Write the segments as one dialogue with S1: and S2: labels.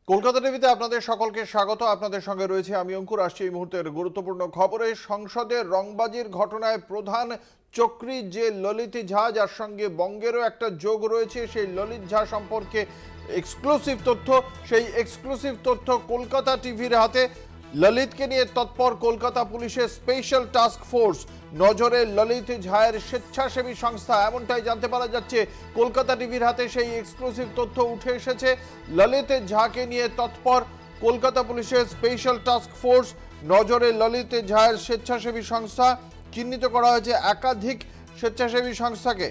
S1: কলকাতা টিভিতে আপনাদের সকলকে স্বাগত। আপনাদের সঙ্গে রয়েছে আমি অঙ্কুর। আসছি এই মুহূর্তের গুরুত্বপূর্ণ খবরে। সংসদে রংবাজির ঘটনায় প্রধান চক্রী যে ললিত ঝা, যার সঙ্গে বঙ্গেরও একটা যোগ রয়েছে, সেই ললিত ঝা সম্পর্কে এক্সক্লুসিভ তথ্য। সেই এক্সক্লুসিভ তথ্য কলকাতা টিভির হাতে। ললিতকে নিয়ে তৎপর কলকাতা পুলিশের স্পেশাল টাস্ক ফোর্স। নজরে ললিত ঝায়ের স্বেচ্ছাসেবী সংস্থা, এমনটাই জানতে পারা যাচ্ছে। কলকাতা টিভির হাতে সেই এক্সক্লুসিভ তথ্য উঠে এসেছে। ললিত ঝাকে নিয়ে তৎপর কলকাতা পুলিশের স্পেশাল টাস্ক ফোর্স। নজরে ললিত ঝায়ের স্বেচ্ছাসেবী সংস্থা। চিহ্নিত করা হয়েছে একাধিক স্বেচ্ছাসেবী সংস্থাকে।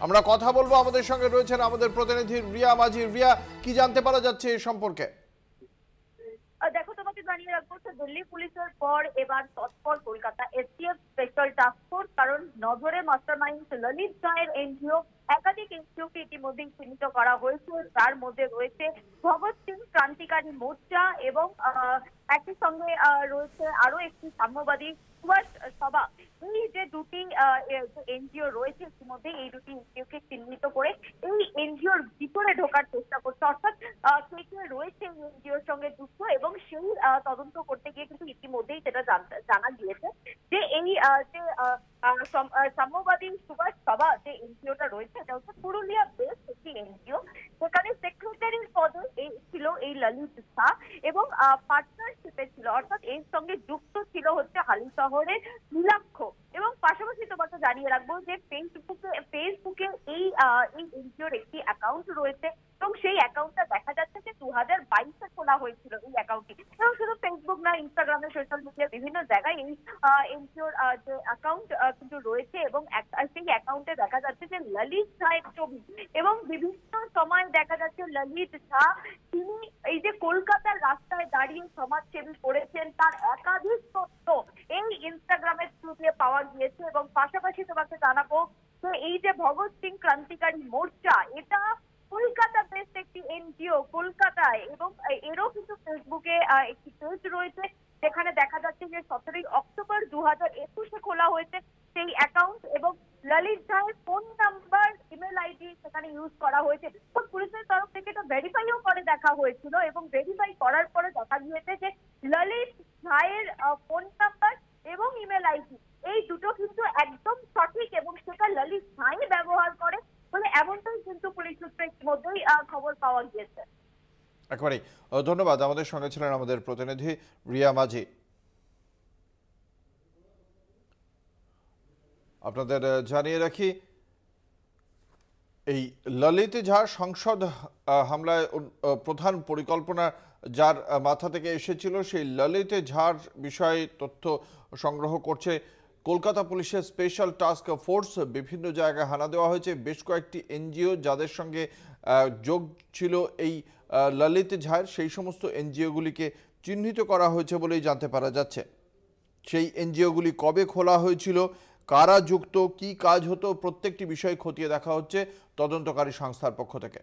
S1: আমরা কথা বলবো, আমাদের সঙ্গে রয়েছেন আমাদের প্রতিনিধি রিয়া মাঝি। রিয়া, কি জানতে পারা যাচ্ছে এই সম্পর্কে?
S2: দেখো, তোমাকে জানিয়ে রাখবো, দিল্লি পুলিশের পর এবার তৎপর Kolkata STF special task force. কারণ নজরে মাস্টারমাইন্ড ললিত ঝায়ের এনজিও, একাধিক এনজিওকে ইতিমধ্যেই চিহ্নিত করা হয়েছে। তার মধ্যে রয়েছে ভগৎ সিং ক্রান্তিকারী মোর্চা এবং একই সঙ্গে রয়েছে আরো একটি সাম্যবাদী সুভাষ সভা। এই যে দুটি এনজিও রয়েছে, ইতিমধ্যে এই দুটি এনজিওকে চিহ্নিত করে এই এনজিওর ভিতরে ঢোকার চেষ্টা করছে। অর্থাৎ কে কে রয়েছে এই এনজিওর সঙ্গে যুক্ত, এবং সেই তদন্ত করতে গিয়ে কিন্তু ইতিমধ্যেই সেটা জানা গিয়েছে যে এই যে সাম্যবাদী সুভাষ সভা যে এনজিওটা রয়েছে, এটা হচ্ছে পুরুলিয়া বেস একটি এনজিও। সেখানে সেক্রেটারির পদে ছিল এই ললিত ঝা এবং পার্টনারশিপে ছিল, অর্থাৎ এর সঙ্গে যুক্ত ছিল হচ্ছে হালি শহরের নীলাক্ষ। এবং পাশাপাশি তোমাকে জানিয়ে রাখবো যে ফেসবুকে এই এনজিওর একটি অ্যাকাউন্ট রয়েছে, এবং সেই অ্যাকাউন্টটা দেখা যাচ্ছে যে 2022-এ খোলা হয়েছিল এই অ্যাকাউন্টটি। এবং শুধু ফেসবুক না, ইনস্টাগ্রামে, সোশ্যাল মিডিয়া বিভিন্ন জায়গায় এই এনজিওর যে অ্যাকাউন্ট কিন্তু রয়েছে, এবং সেই অ্যাকাউন্টে দেখা যাচ্ছে যে ললিত ঝায়ের ছবি, এবং বিভিন্ন সময় দেখা যাচ্ছে ললিত ঝা তিনি এই যে কলকাতার রাস্তায় দাঁড়িয়ে সমাজসেবী করেছেন, তার একাধিক তথ্য এই ইনস্টাগ্রামের থ্রু দিয়ে পাওয়া গিয়েছে। এবং পাশাপাশি তোমাকে জানাবো যে এই যে ভগৎ সিং ক্রান্তিকারী মোর্চা, এটা কলকাতা বেসড একটি এনজিও কলকাতায়, এবং এরও কিন্তু ফেসবুকে একটি পেজ রয়েছে, যেখানে দেখা যাচ্ছে যে 17 অক্টোবর 2021-এ খোলা হয়েছে সেই অ্যাকাউন্ট, এবং ললিত ঝায়ের ফোন নাম্বার, ইমেল আইডি সেখানে ইউজ করা হয়েছে। তো পুলিশের তরফ থেকে এটা ভেরিফাইও করে দেখা হয়েছিল, এবং ভেরিফাই করার পরে দেখা গিয়েছে যে ললিত ঝায়ের ফোন নাম্বার এবং ইমেল আইডি এই দুটো কিন্তু একদম সঠিক, এবং সেটা ললিত ঝাই ব্যবহার করে বলে এমনটাই কিন্তু পুলিশ সূত্রে ইতিমধ্যেই খবর পাওয়া গিয়েছে।
S1: একেবারেই ধন্যবাদ। আমাদের সঙ্গে ছিলেন আমাদের প্রতিনিধি রিয়া মাঝি। আপনাদের জানিয়ে রাখি, এই ললিত ঝা সংসদ হামলায় প্রধান পরিকল্পনা যার মাথা থেকে এসেছিল, সেই ললিত ঝার বিষয়ে তথ্য সংগ্রহ করছে কলকাতা পুলিশের স্পেশাল টাস্ক ফোর্স। বিভিন্ন জায়গায় হানা দেওয়া হয়েছে। বেশ কয়েকটি এনজিও যাদের সঙ্গে যোগ ছিল এই ললিত ঝায়ের, সেই সমস্ত এনজিওগুলিকে চিহ্নিত করা হয়েছে বলেই জানতে পারা যাচ্ছে। সেই এনজিওগুলি কবে খোলা হয়েছিল, কারা যুক্ত, কি কাজ হতো, প্রত্যেকটি বিষয় খতিয়ে দেখা হচ্ছে তদন্তকারী সংস্থার পক্ষ থেকে।